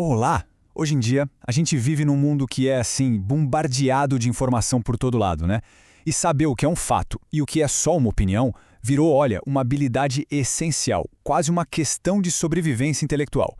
Olá! Hoje em dia, a gente vive num mundo que é, assim, bombardeado de informação por todo lado, né? E saber o que é um fato e o que é só uma opinião virou, olha, uma habilidade essencial, quase uma questão de sobrevivência intelectual.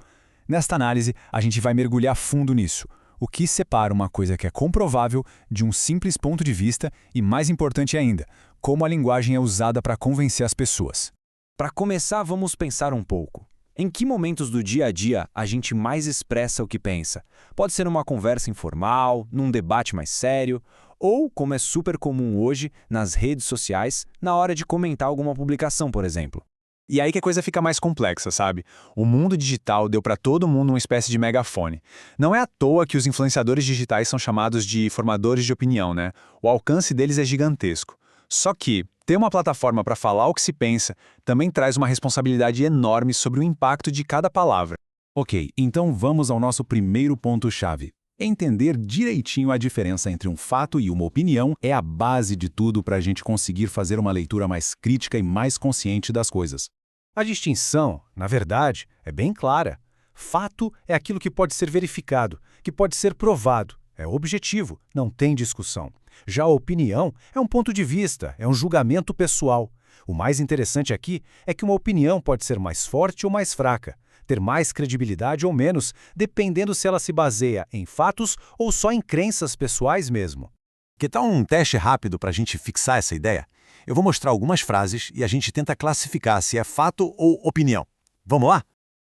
Nesta análise, a gente vai mergulhar fundo nisso. O que separa uma coisa que é comprovável de um simples ponto de vista e, mais importante ainda, como a linguagem é usada para convencer as pessoas. Para começar, vamos pensar um pouco. Em que momentos do dia a dia a gente mais expressa o que pensa? Pode ser numa conversa informal, num debate mais sério, ou, como é super comum hoje, nas redes sociais, na hora de comentar alguma publicação, por exemplo. E aí que a coisa fica mais complexa, sabe? O mundo digital deu para todo mundo uma espécie de megafone. Não é à toa que os influenciadores digitais são chamados de formadores de opinião, né? O alcance deles é gigantesco. Só que ter uma plataforma para falar o que se pensa também traz uma responsabilidade enorme sobre o impacto de cada palavra. Ok, então vamos ao nosso primeiro ponto-chave. Entender direitinho a diferença entre um fato e uma opinião é a base de tudo para a gente conseguir fazer uma leitura mais crítica e mais consciente das coisas. A distinção, na verdade, é bem clara. Fato é aquilo que pode ser verificado, que pode ser provado, é objetivo, não tem discussão. Já a opinião é um ponto de vista, é um julgamento pessoal. O mais interessante aqui é que uma opinião pode ser mais forte ou mais fraca, ter mais credibilidade ou menos, dependendo se ela se baseia em fatos ou só em crenças pessoais mesmo. Que tal um teste rápido para a gente fixar essa ideia? Eu vou mostrar algumas frases e a gente tenta classificar se é fato ou opinião. Vamos lá?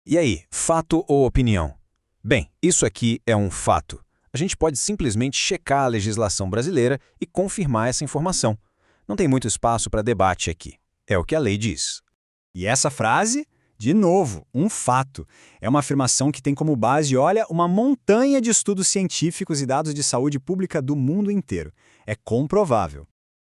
E aí, fato ou opinião? Bem, isso aqui é um fato. A gente pode simplesmente checar a legislação brasileira e confirmar essa informação. Não tem muito espaço para debate aqui. É o que a lei diz. E essa frase, de novo, um fato. É uma afirmação que tem como base, olha, uma montanha de estudos científicos e dados de saúde pública do mundo inteiro. É comprovável.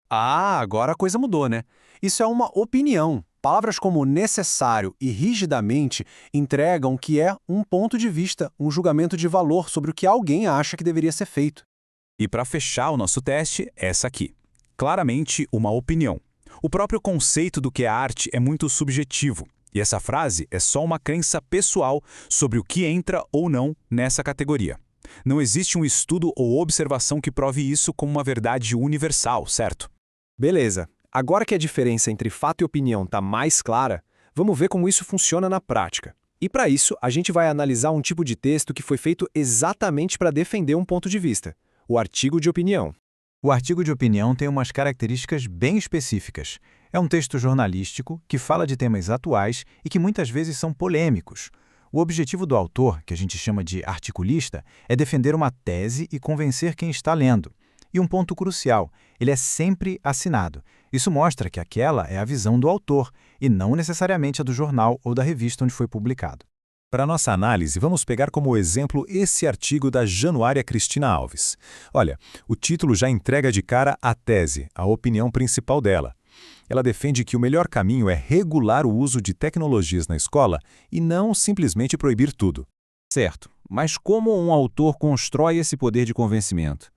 Ah, agora a coisa mudou, né? Isso é uma opinião. Palavras como necessário e rigidamente entregam que é um ponto de vista, um julgamento de valor sobre o que alguém acha que deveria ser feito. E para fechar o nosso teste, essa aqui. Claramente uma opinião. O próprio conceito do que é arte é muito subjetivo. E essa frase é só uma crença pessoal sobre o que entra ou não nessa categoria. Não existe um estudo ou observação que prove isso como uma verdade universal, certo? Beleza. Agora que a diferença entre fato e opinião está mais clara, vamos ver como isso funciona na prática. E para isso, a gente vai analisar um tipo de texto que foi feito exatamente para defender um ponto de vista, o artigo de opinião. O artigo de opinião tem umas características bem específicas. É um texto jornalístico que fala de temas atuais e que muitas vezes são polêmicos. O objetivo do autor, que a gente chama de articulista, é defender uma tese e convencer quem está lendo. E um ponto crucial, ele é sempre assinado. Isso mostra que aquela é a visão do autor e não necessariamente a do jornal ou da revista onde foi publicado. Para nossa análise, vamos pegar como exemplo esse artigo da Januária Cristina Alves. Olha, o título já entrega de cara a tese, a opinião principal dela. Ela defende que o melhor caminho é regular o uso de tecnologias na escola e não simplesmente proibir tudo. Certo, mas como um autor constrói esse poder de convencimento?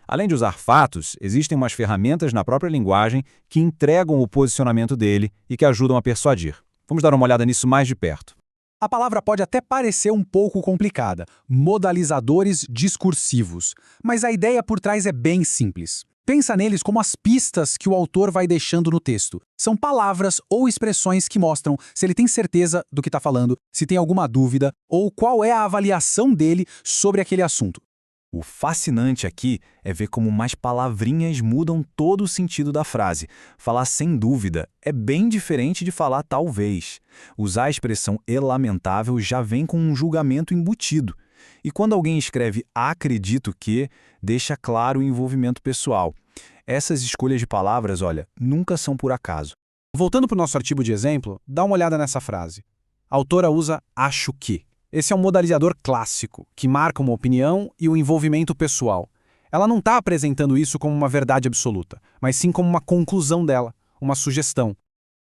Além de usar fatos, existem umas ferramentas na própria linguagem que entregam o posicionamento dele e que ajudam a persuadir. Vamos dar uma olhada nisso mais de perto. A palavra pode até parecer um pouco complicada, modalizadores discursivos, mas a ideia por trás é bem simples. Pensa neles como as pistas que o autor vai deixando no texto. São palavras ou expressões que mostram se ele tem certeza do que está falando, se tem alguma dúvida ou qual é a avaliação dele sobre aquele assunto. O fascinante aqui é ver como mais palavrinhas mudam todo o sentido da frase. Falar sem dúvida é bem diferente de falar talvez. Usar a expressão "é lamentável" já vem com um julgamento embutido. E quando alguém escreve "acredito que", deixa claro o envolvimento pessoal. Essas escolhas de palavras, olha, nunca são por acaso. Voltando para o nosso artigo de exemplo, dá uma olhada nessa frase. A autora usa "acho que". Esse é um modalizador clássico, que marca uma opinião e o envolvimento pessoal. Ela não está apresentando isso como uma verdade absoluta, mas sim como uma conclusão dela, uma sugestão.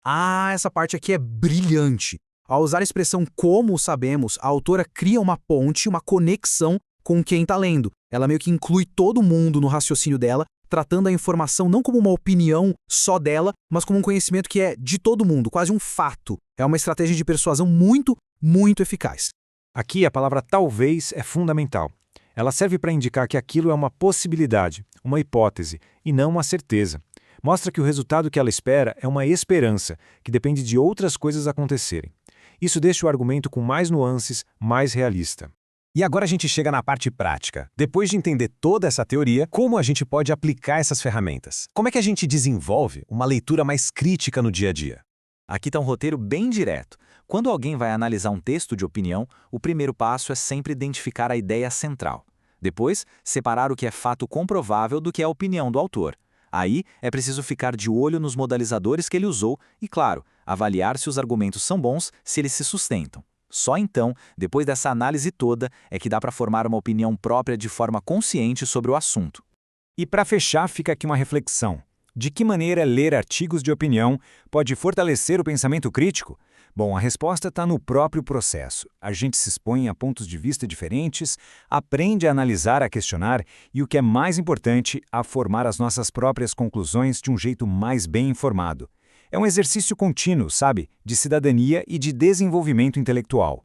Ah, essa parte aqui é brilhante. Ao usar a expressão "como sabemos", a autora cria uma ponte, uma conexão com quem está lendo. Ela meio que inclui todo mundo no raciocínio dela, tratando a informação não como uma opinião só dela, mas como um conhecimento que é de todo mundo, quase um fato. É uma estratégia de persuasão muito, muito eficaz. Aqui a palavra talvez é fundamental. Ela serve para indicar que aquilo é uma possibilidade, uma hipótese, e não uma certeza. Mostra que o resultado que ela espera é uma esperança, que depende de outras coisas acontecerem. Isso deixa o argumento com mais nuances, mais realista. E agora a gente chega na parte prática. Depois de entender toda essa teoria, como a gente pode aplicar essas ferramentas? Como é que a gente desenvolve uma leitura mais crítica no dia a dia? Aqui está um roteiro bem direto. Quando alguém vai analisar um texto de opinião, o primeiro passo é sempre identificar a ideia central. Depois, separar o que é fato comprovável do que é a opinião do autor. Aí, é preciso ficar de olho nos modalizadores que ele usou e, claro, avaliar se os argumentos são bons, se eles se sustentam. Só então, depois dessa análise toda, é que dá para formar uma opinião própria de forma consciente sobre o assunto. E para fechar, fica aqui uma reflexão. De que maneira ler artigos de opinião pode fortalecer o pensamento crítico? Bom, a resposta está no próprio processo. A gente se expõe a pontos de vista diferentes, aprende a analisar, a questionar e, o que é mais importante, a formar as nossas próprias conclusões de um jeito mais bem informado. É um exercício contínuo, sabe? De cidadania e de desenvolvimento intelectual.